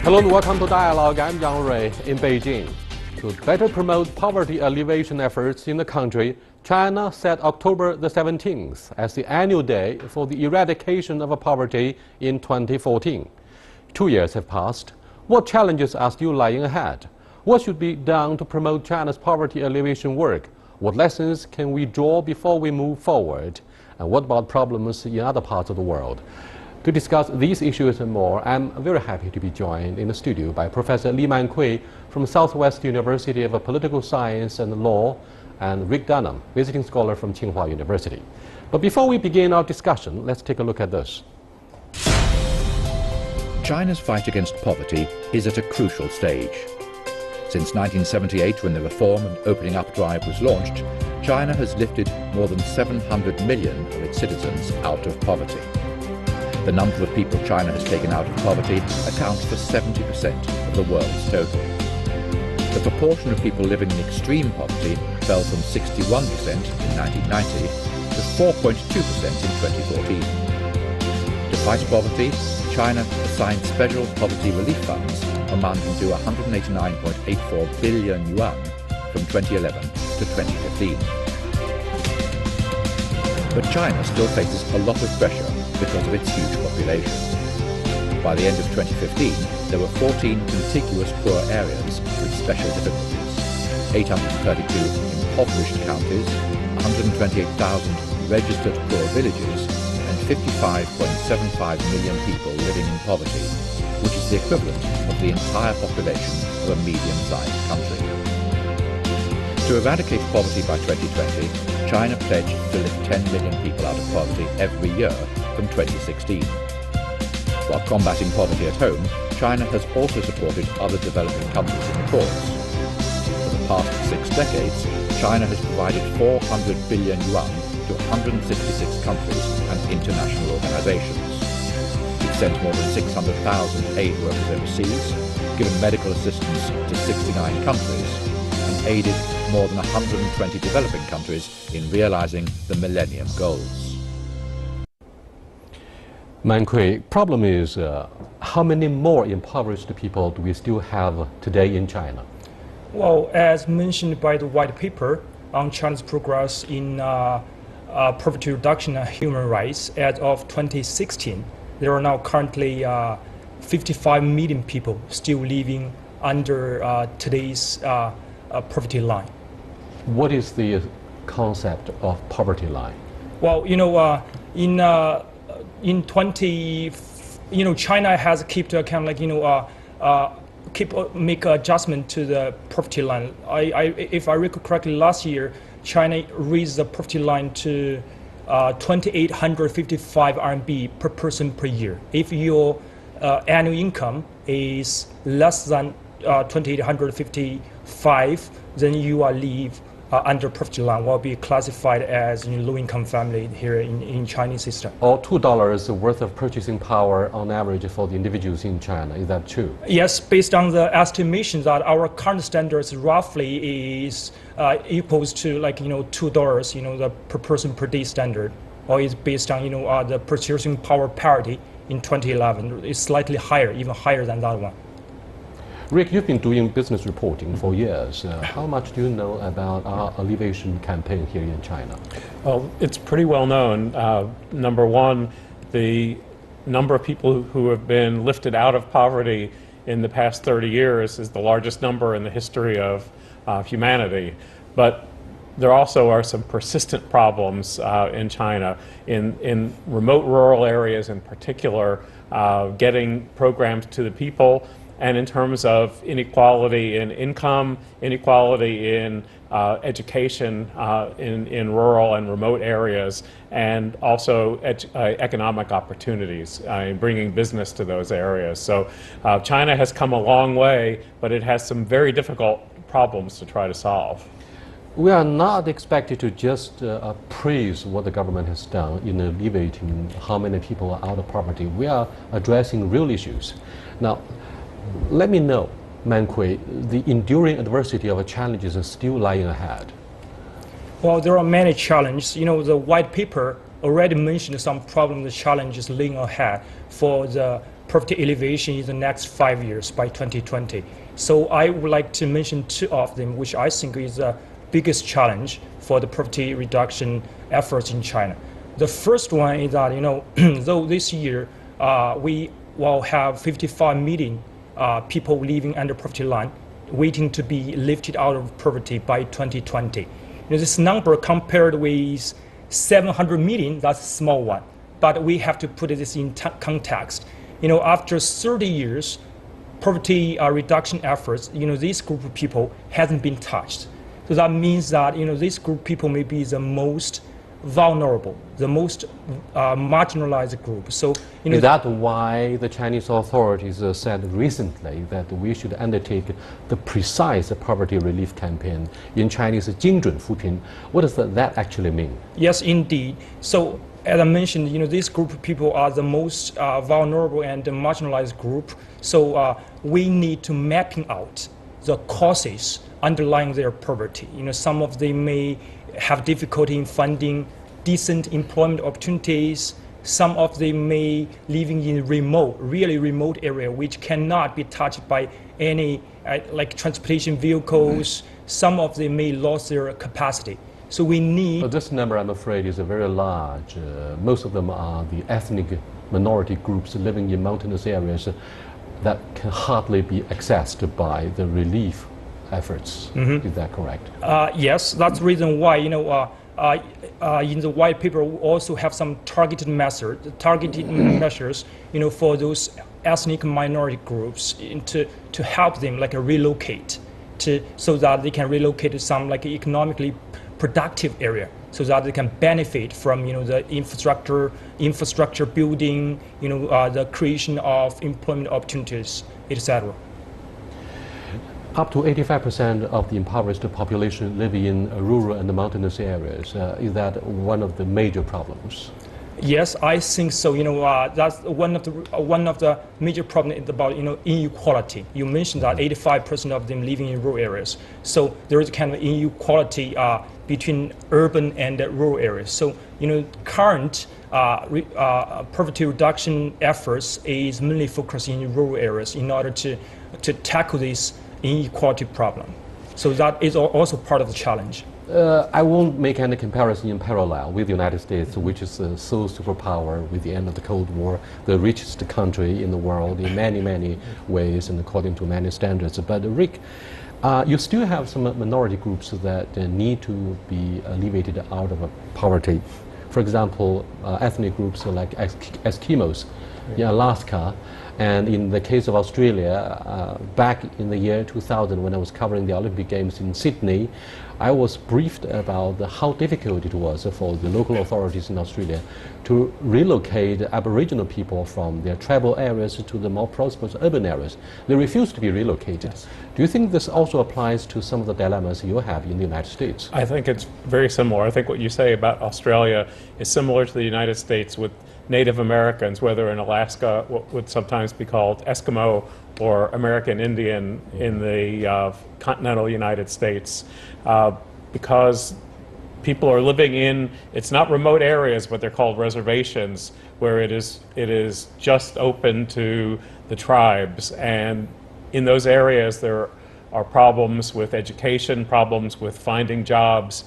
Hello and welcome to Dialogue. I'm Yang Rui in Beijing. To better promote poverty alleviation efforts in the country, China set October the 17th as the annual day for the eradication of poverty in 2014. 2 years have passed. What challenges are still lying ahead? What should be done to promote China's poverty alleviation work? What lessons can we draw before we move forward? And what about problems in other parts of the world? To discuss these issues and more, I'm very happy to be joined in the studio by Professor Li Mankui from Southwest University of Political Science and Law, and Rick Dunham, visiting scholar from Tsinghua University. But before we begin our discussion, let's take a look at this. China's fight against poverty is at a crucial stage. Since 1978, when the Reform and Opening Up drive was launched, China has lifted more than 700 million of its citizens out of poverty. The number of people China has taken out of poverty accounts for 70% of the world's total. The proportion of people living in extreme poverty fell from 61% in 1990 to 4.2% in 2014. To fight poverty, China assigned special poverty relief funds amounting to 189.84 billion yuan from 2011 to 2015. But China still faces a lot of pressure because of its huge population. By the end of 2015, there were 14 contiguous poor areas with special difficulties, 832 impoverished counties, 128,000 registered poor villages, and 55.75 million people living in poverty, which is the equivalent of the entire population of a medium-sized country. To eradicate poverty by 2020, China pledged to lift 10 million people out of poverty every year from 2016. While combating poverty at home, China has also supported other developing countries in the cause. For the past 6 decades, China has provided 400 billion yuan to 166 countries and international organizations. It sent more than 600,000 aid workers overseas, given medical assistance to 69 countries, and aided more than 120 developing countries in realizing the Millennium Goals. Mankui, problem is how many more impoverished people do we still have today in China? Well, as mentioned by the white paper on China's progress in poverty reduction and human rights, as of 2016, there are now currently 55 million people still living under today's poverty line. What is the concept of poverty line? Well, in 20, China has kept account make adjustment to the poverty line. If I recall correctly, last year China raised the poverty line to 2,855 RMB per person per year. If your annual income is less than 2,855, then you are live under poverty line, will be classified as low-income family here in Chinese system. Or $2 worth of purchasing power on average for the individuals in China. Is that true? Yes, based on the estimation that our current standards roughly is equals to $2, the per person per day standard, or is based on the purchasing power parity in 2011. It's slightly higher, even higher than that one. Rick, you've been doing business reporting for years. How much do you know about our alleviation campaign here in China? Well, it's pretty well known. Number one, the number of people who have been lifted out of poverty in the past 30 years is the largest number in the history of humanity. But there also are some persistent problems in China, in remote rural areas in particular, getting programs to the people, and in terms of inequality in income, inequality in education in rural and remote areas, and also economic opportunities in bringing business to those areas. So China has come a long way, but it has some very difficult problems to try to solve. We are not expected to just praise what the government has done in alleviating how many people are out of poverty. We are addressing real issues. Now, let me know, Mankui, the enduring adversity of challenges is still lying ahead. Well, there are many challenges. The white paper already mentioned some problems, the challenges lying ahead for the poverty alleviation in the next 5 years by 2020. So I would like to mention two of them, which I think is the biggest challenge for the poverty reduction efforts in China. The first one is that, though this year we will have 55 million people living under poverty line, waiting to be lifted out of poverty by 2020. This number compared with 700 million, that's a small one. But we have to put this in context. After 30 years, poverty reduction efforts, this group of people hasn't been touched. So that means that, this group of people may be the most vulnerable, the most marginalized group. So, is that why the Chinese authorities said recently that we should undertake the precise poverty relief campaign, in Chinese 精准扶贫? What does that actually mean? Yes, indeed. So, as I mentioned, this group of people are the most vulnerable and marginalized group. So we need to mapping out the causes underlying their poverty. Some of them may have difficulty in finding decent employment opportunities. Some of them may living in really remote area, which cannot be touched by any like transportation vehicles. Some of them may lose their capacity. So we need... But this number, I'm afraid, is very large. Most of them are the ethnic minority groups living in mountainous areas that can hardly be accessed by the relief efforts. Mm-hmm. Is that correct? Yes, that's the reason why, in the white paper, we also have some targeted measures, for those ethnic minority groups to help them relocate, so that they can relocate to some economically productive area, so that they can benefit from the infrastructure building, the creation of employment opportunities, etc. Up to 85% of the impoverished population live in rural and mountainous areas. Is that one of the major problems? Yes, I think so. That's one of the major problems is about inequality. You mentioned that 85% of them living in rural areas. So there is kind of inequality between urban and rural areas. So current poverty reduction efforts is mainly focusing in rural areas in order to tackle this inequality problem. So that is also part of the challenge. I won't make any comparison in parallel with the United States, which is a sole superpower with the end of the Cold War, the richest country in the world in many, many ways and according to many standards. But Rick, you still have some minority groups that need to be alleviated out of poverty. For example, ethnic groups like Eskimos in Alaska. And in the case of Australia, back in the year 2000, when I was covering the Olympic Games in Sydney, I was briefed about how difficult it was for the local authorities in Australia to relocate Aboriginal people from their tribal areas to the more prosperous urban areas. They refused to be relocated. Yes. Do you think this also applies to some of the dilemmas you have in the United States? I think it's very similar. I think what you say about Australia is similar to the United States with Native Americans, whether in Alaska, what would sometimes be called Eskimo, or American Indian in the continental United States, because people are living in, it's not remote areas, but they're called reservations, where it is just open to the tribes. And in those areas, there are problems with education, problems with finding jobs,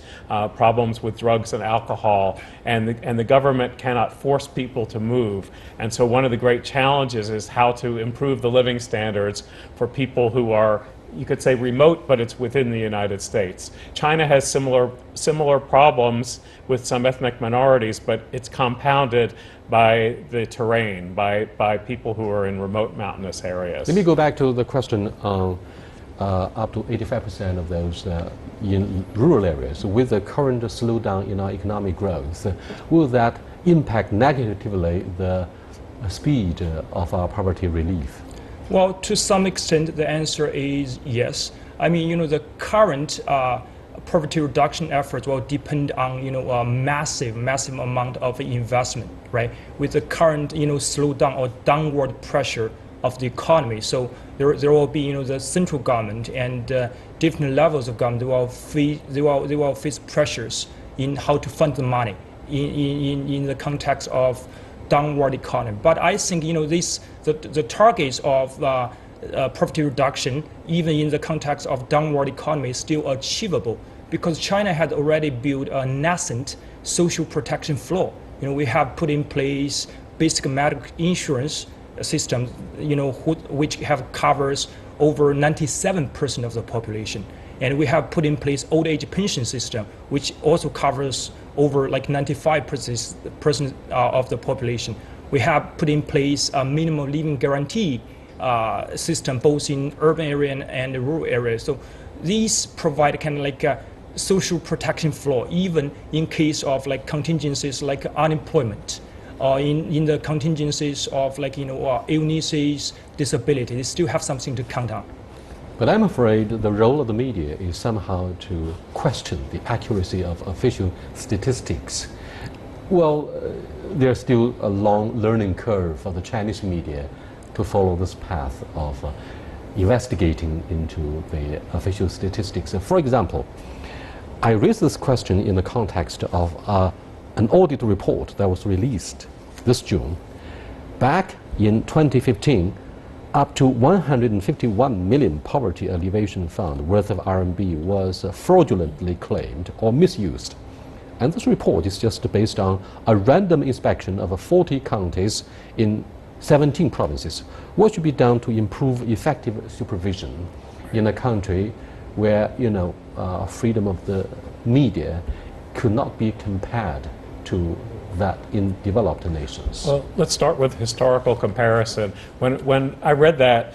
problems with drugs and alcohol, and the government cannot force people to move. And so one of the great challenges is how to improve the living standards for people who are, you could say, remote, but it's within the United States. China has similar problems with some ethnic minorities, but it's compounded by the terrain, by people who are in remote mountainous areas. Let me go back to the question up to 85% of those in rural areas. With the current slowdown in our economic growth, will that impact negatively the speed of our poverty relief? Well, to some extent, the answer is yes. I mean, the current poverty reduction efforts will depend on, a massive amount of investment, right? With the current, slowdown or downward pressure of the economy. So there will be, the central government and different levels of government, they will face pressures in how to fund the money in the context of downward economy. But I think, this the targets of poverty reduction, even in the context of downward economy, is still achievable because China had already built a nascent social protection floor. We have put in place basic medical insurance system, which have covers over 97% of the population. And we have put in place old age pension system, which also covers over like 95% of the population. We have put in place a minimum living guarantee system, both in urban area and rural areas. So these provide kind of like a social protection floor, even in case of like contingencies like unemployment, or in the contingencies of like illnesses, disability. They still have something to count on. But I'm afraid the role of the media is somehow to question the accuracy of official statistics. Well, there's still a long learning curve for the Chinese media to follow this path of investigating into the official statistics. For example, I raised this question in the context of an audit report that was released this June. Back in 2015, up to 151 million poverty alleviation fund worth of RMB was fraudulently claimed or misused. And this report is just based on a random inspection of 40 counties in 17 provinces. What should be done to improve effective supervision in a country where, freedom of the media could not be compared to that in developed nations? Well, let's start with historical comparison. When I read that,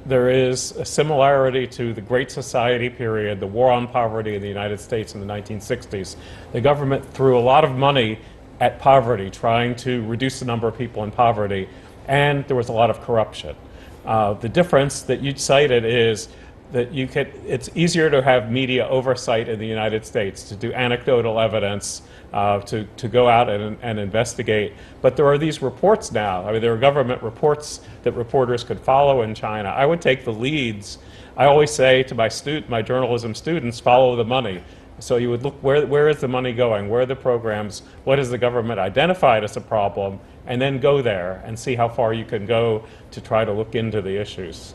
there is a similarity to the Great Society period, the war on poverty in the United States in the 1960s. The government threw a lot of money at poverty, trying to reduce the number of people in poverty, and there was a lot of corruption. The difference that you cited is that it's easier to have media oversight in the United States, to do anecdotal evidence, to go out and investigate. But there are these reports now. I mean, there are government reports that reporters could follow in China. I would take the leads. I always say to my journalism students, follow the money. So you would look, where is the money going? Where are the programs? What has the government identified as a problem? And then go there and see how far you can go to try to look into the issues.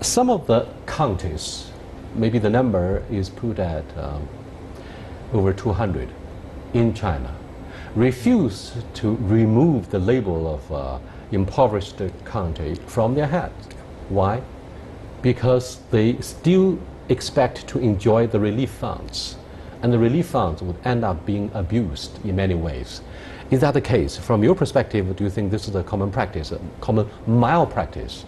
Some of the counties, maybe the number is put at over 200 in China, refuse to remove the label of impoverished county from their heads. Why? Because they still expect to enjoy the relief funds, and the relief funds would end up being abused in many ways. Is that the case? From your perspective, do you think this is a common practice, a common malpractice?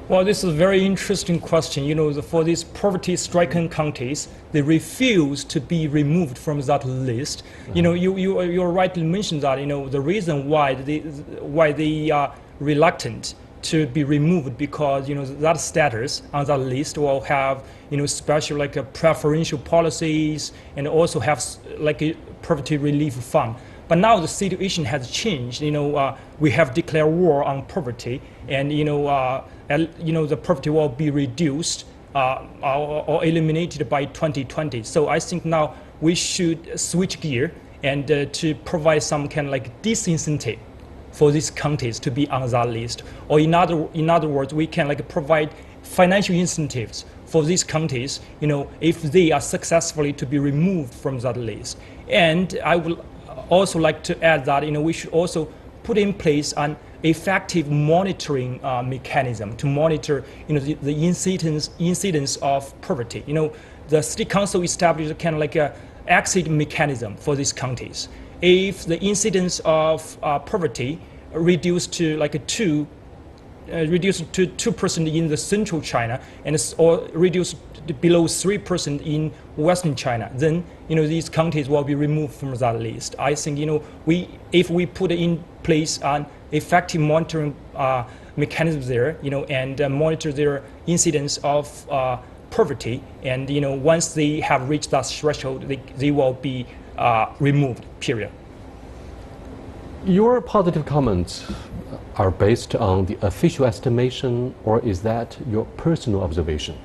Well, this is a very interesting question. For these poverty-stricken counties, they refuse to be removed from that list. You rightly mentioned that. The reason why they are reluctant to be removed because that status on that list will have special preferential policies and also have like a poverty relief fund. But now the situation has changed. We have declared war on poverty, and the poverty will be reduced or eliminated by 2020. So I think now we should switch gear and to provide some kind of like disincentive for these counties to be on that list. Or in other words, we can provide financial incentives for these counties, if they are successfully to be removed from that list. And I would also like to add that we should also put in place an effective monitoring mechanism to monitor the incidence of poverty. The City Council established a kind of like a exit mechanism for these counties. If the incidence of poverty reduced to reduced to 2% in the central China or reduced below 3% in western China, then these counties will be removed from that list. I think if we put in place an effective monitoring mechanism there, and monitor their incidence of poverty, and once they have reached that threshold, they will be removed. Period. Your positive comments are based on the official estimation, or is that your personal observation?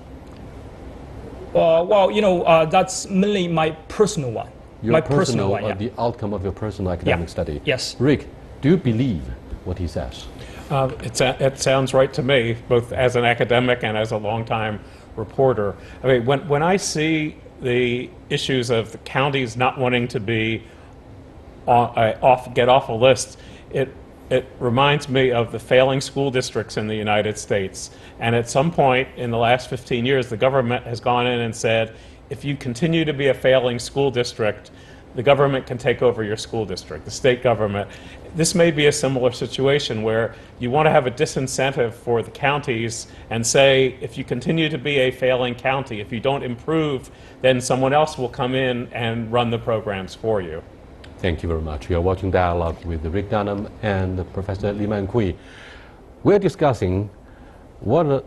Well, that's mainly my personal one. The outcome of your personal academic study. Yes. Rick, Do you believe what he says? It sounds right to me, both as an academic and as a longtime reporter. I mean, when I see the issues of the counties not wanting to be get off a list, it reminds me of the failing school districts in the United States. And at some point in the last 15 years, the government has gone in and said, if you continue to be a failing school district, the government can take over your school district, the state government. This may be a similar situation where you want to have a disincentive for the counties and say, if you continue to be a failing county, if you don't improve, then someone else will come in and run the programs for you. Thank you very much. You are watching Dialogue with Rick Dunham and Professor Li Mankui. We're discussing what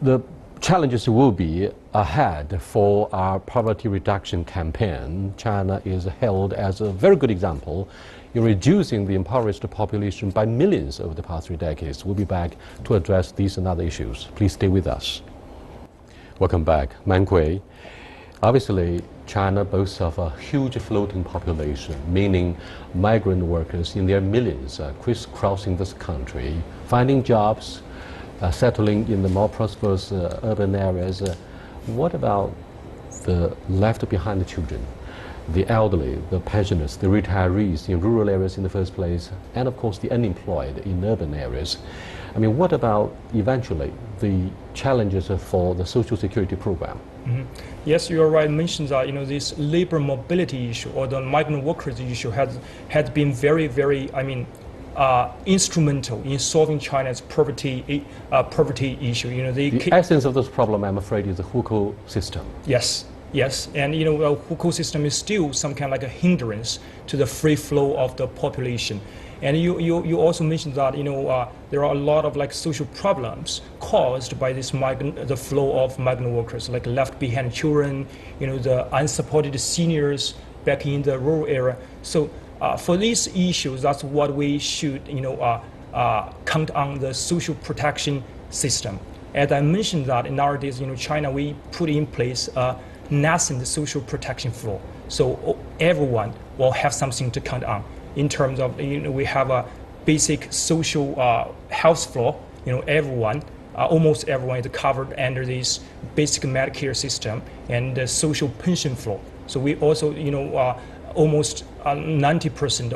the challenges will be ahead for our poverty reduction campaign. China is held as a very good example in reducing the impoverished population by millions over the past 3 decades. We'll be back to address these and other issues. Please stay with us. Welcome back. Mankui, obviously China boasts of a huge floating population, meaning migrant workers in their millions crisscrossing this country, finding jobs, settling in the more prosperous urban areas. What about the left behind children, the elderly, the pensioners, the retirees in rural areas in the first place, and of course the unemployed in urban areas? I mean, what about eventually the challenges for the social security program? Mm-hmm. Yes, you are right. Mentioned that this labor mobility issue or the migrant workers issue has been very, instrumental in solving China's poverty issue. The essence of this problem, I'm afraid, is the hukou system. Yes, and hukou system is still some kind of like a hindrance to the free flow of the population. And you also mentioned that there are a lot of like social problems caused by this the flow of migrant workers, like left behind children, the unsupported seniors back in the rural area. So for these issues, that's what we should count on the social protection system. As I mentioned that nowadays, China, we put in place a nascent social protection flow, so everyone will have something to count on. In terms of, we have a basic social health floor. Everyone, almost everyone is covered under this basic Medicare system and the social pension floor. So we also, almost 90%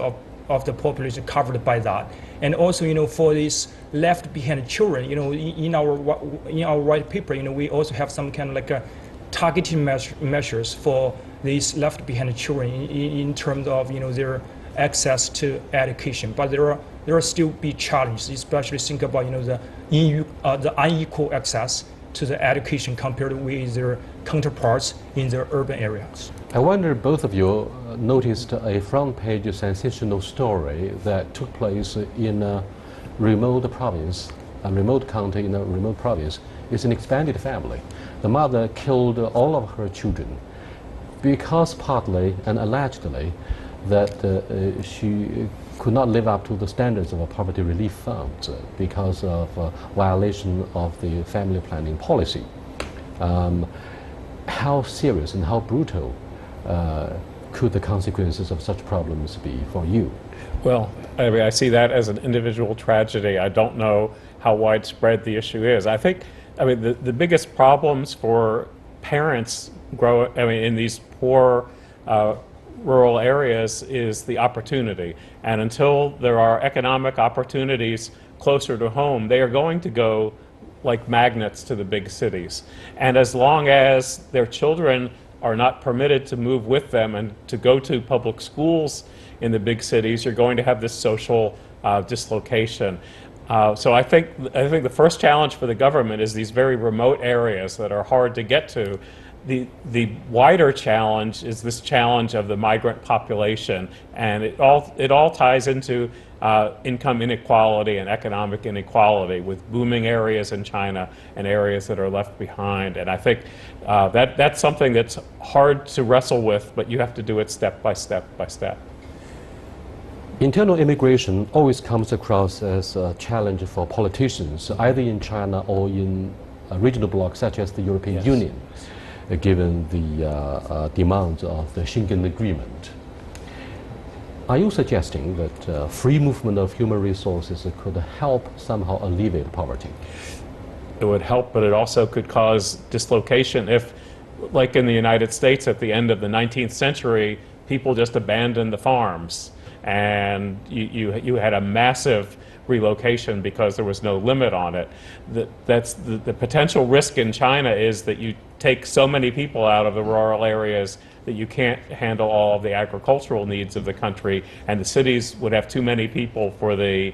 of the population covered by that. And also, for these left behind children, in our white paper, we also have some kind of like a targeted measures for these left behind children in terms of, their access to education. But there are still be challenges, especially think about the unequal access to the education compared with their counterparts in their urban areas. I wonder, both of you noticed a front page sensational story that took place in a remote province, a remote county in a remote province. It's an expanded family. The mother killed all of her children because partly and allegedly that she could not live up to the standards of a poverty relief fund because of violation of the family planning policy. How serious and how brutal could the consequences of such problems be for you? Well, I see that as an individual tragedy. I don't know how widespread the issue is. I think, the biggest problems for parents in these poor rural areas is the opportunity. And until there are economic opportunities closer to home, they are going to go like magnets to the big cities. And as long as their children are not permitted to move with them and to go to public schools in the big cities, you're going to have this social dislocation. So I think the first challenge for the government is these very remote areas that are hard to get to. The wider challenge is this challenge of the migrant population, and it all ties into income inequality and economic inequality, with booming areas in China and areas that are left behind. And I think that's something that's hard to wrestle with, but you have to do it step by step by step. Internal immigration always comes across as a challenge for politicians, either in China or in regional blocs such as the European Union, given the demands of the Schengen Agreement. Are you suggesting that free movement of human resources could help somehow alleviate poverty? It would help, but it also could cause dislocation if, like in the United States at the end of the 19th century, people just abandoned the farms, and you had a massive relocation because there was no limit on it. That's the potential risk in China is that you take so many people out of the rural areas that you can't handle all of the agricultural needs of the country, and the cities would have too many people for the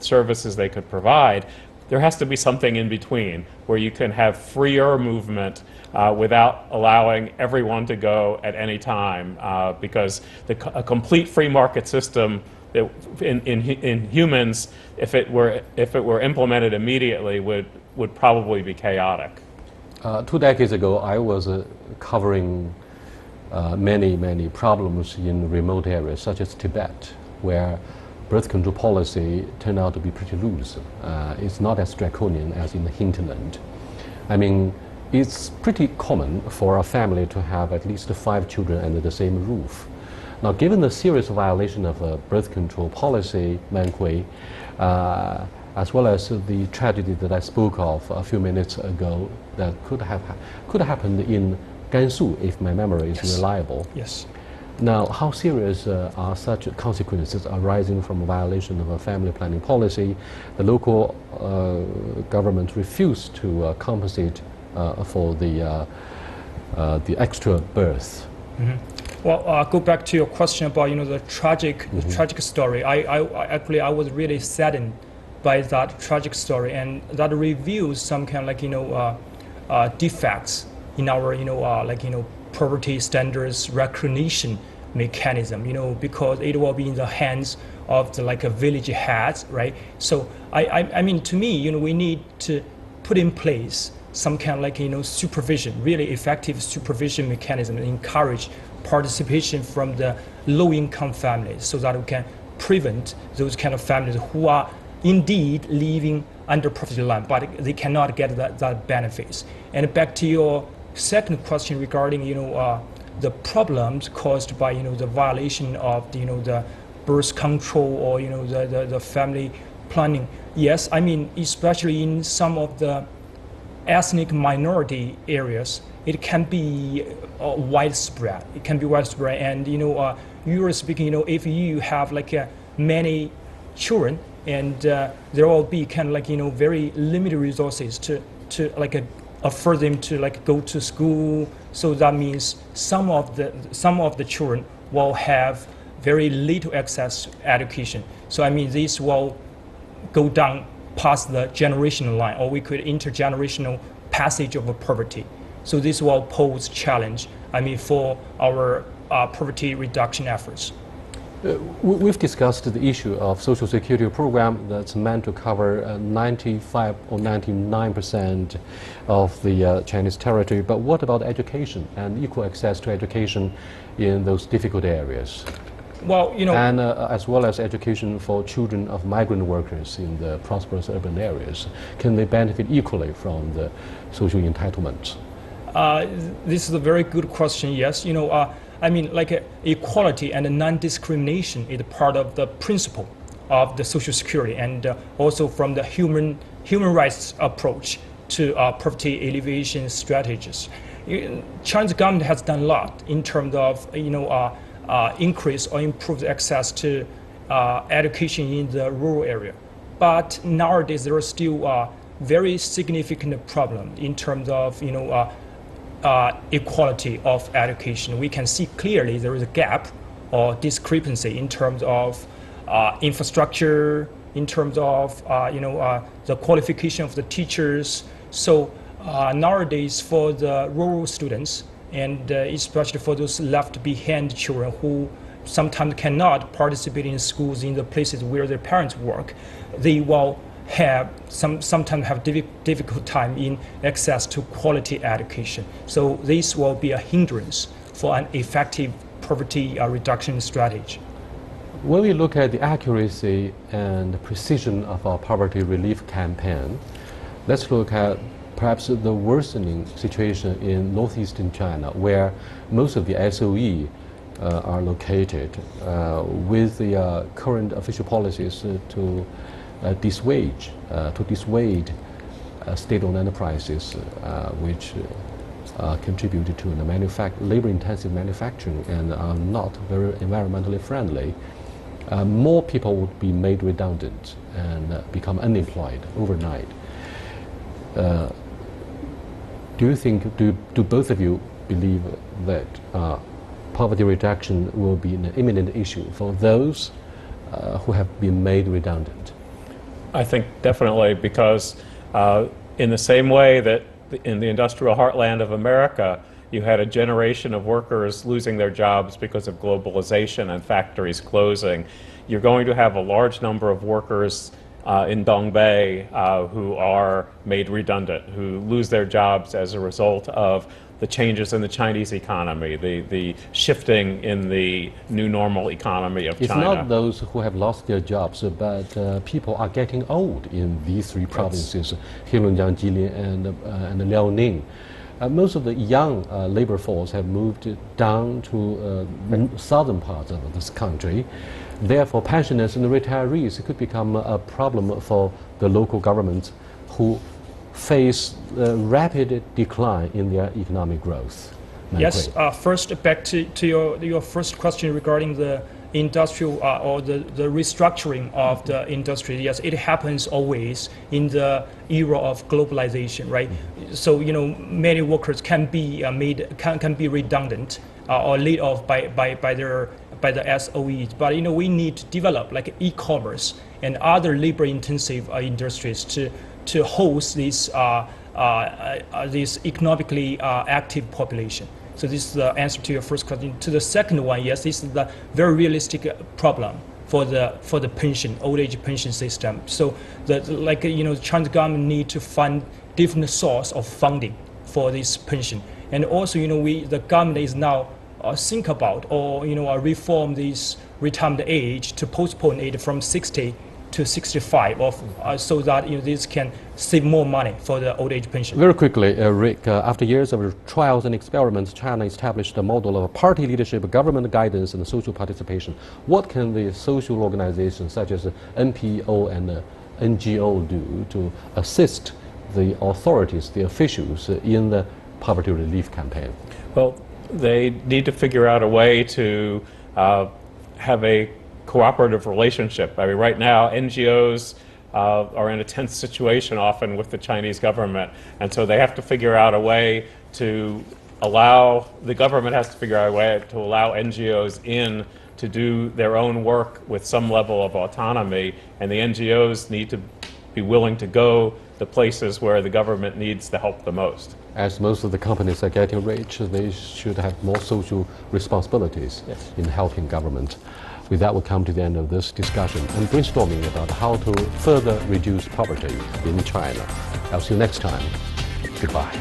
services they could provide. There has to be something in between where you can have freer movement without allowing everyone to go at any time, because a complete free market system in humans, if it were implemented immediately, would probably be chaotic. 2 decades ago, I was covering many problems in remote areas, such as Tibet, where birth control policy turned out to be pretty loose. It's not as draconian as in the hinterland. I mean, it's pretty common for a family to have at least 5 children under the same roof. Now, given the serious violation of birth control policy, Manhui, as well as the tragedy that I spoke of a few minutes ago that could have happened in Gansu, if my memory is reliable. Yes. Now, how serious are such consequences arising from a violation of a family planning policy? The local government refused to compensate for the extra birth. Mm-hmm. Well, go back to your question about the tragic story. I was really saddened by that tragic story, and that reveals some kind of defects in our poverty standards recognition mechanism. Because it will be in the hands of the village heads, right? So I mean, to me, we need to put in place some kind of supervision, really effective supervision mechanism, and encourage participation from the low-income families, so that we can prevent those kind of families who are indeed living under poverty line, but they cannot get that benefits. And back to your second question regarding the problems caused by the violation of the birth control or the family planning. Yes, I mean, especially in some of the ethnic minority areas, it can be widespread. It can be widespread, and usually speaking, if you have many children, and there will be kind of very limited resources to offer them to go to school. So that means some of the children will have very little access to education. So I mean, this will go down past the generational line, or we could intergenerational passage of poverty. So this will pose challenge, I mean, for our poverty reduction efforts. We've discussed the issue of social security program that's meant to cover 95 or 99% of the Chinese territory. But what about education and equal access to education in those difficult areas? Well, and as well as education for children of migrant workers in the prosperous urban areas, can they benefit equally from the social entitlements? This is a very good question. Yes, I mean, equality and non-discrimination is part of the principle of the social security, and also from the human rights approach to poverty alleviation strategies. China's government has done a lot in terms of increase or improve access to education in the rural area. But nowadays there is still a very significant problem in terms of equality of education. We can see clearly there is a gap or discrepancy in terms of infrastructure, in terms of the qualification of the teachers. So nowadays for the rural students, and especially for those left behind children who sometimes cannot participate in schools in the places where their parents work, they will have sometimes have difficult time in access to quality education. So this will be a hindrance for an effective poverty reduction strategy. When we look at the accuracy and precision of our poverty relief campaign, let's look at perhaps the worsening situation in northeastern China, where most of the SOE are located, with the current official policies to dissuade state-owned enterprises which contribute to the labor-intensive manufacturing and are not very environmentally friendly, more people would be made redundant and become unemployed overnight. Do both of you believe that poverty reduction will be an imminent issue for those who have been made redundant? I think definitely, because in the same way that in the industrial heartland of America, you had a generation of workers losing their jobs because of globalization and factories closing, you're going to have a large number of workers in Dongbei who are made redundant, who lose their jobs as a result of the changes in the Chinese economy, the shifting in the new normal economy of China. It's not those who have lost their jobs, but people are getting old in these three provinces, Heilongjiang, Jilin, and Liaoning. Most of the young labor force have moved down to the southern parts of this country. Therefore, pensioners and retirees could become a problem for the local governments who face a rapid decline in their economic growth. Yes, first back to your first question regarding the industrial or the restructuring of the industry. Yes, it happens always in the era of globalization, right? So many workers can be can be redundant or laid off by the SOEs. But we need to develop like e-commerce and other labor-intensive industries to host this economically active population. So this is the answer to your first question. To the second one, yes, this is the very realistic problem for the pension, old age pension system. So the Chinese government need to find different source of funding for this pension, and also the government is now think about or reform this retirement age to postpone it from 60 to 65, so that this can save more money for the old age pension. Very quickly, Rick, after years of trials and experiments, China established a model of party leadership, government guidance, and social participation. What can the social organizations such as NPO and NGO do to assist the authorities, the officials, in the poverty relief campaign? Well, they need to figure out a way to have a cooperative relationship. I mean, right now, NGOs are in a tense situation often with the Chinese government, and so they have to figure out a way to the government has to figure out a way to allow NGOs in to do their own work with some level of autonomy, and the NGOs need to be willing to go the places where the government needs the help the most. As most of the companies are getting rich, they should have more social responsibilities in helping government. With that, we'll come to the end of this discussion and brainstorming about how to further reduce poverty in China. I'll see you next time. Goodbye.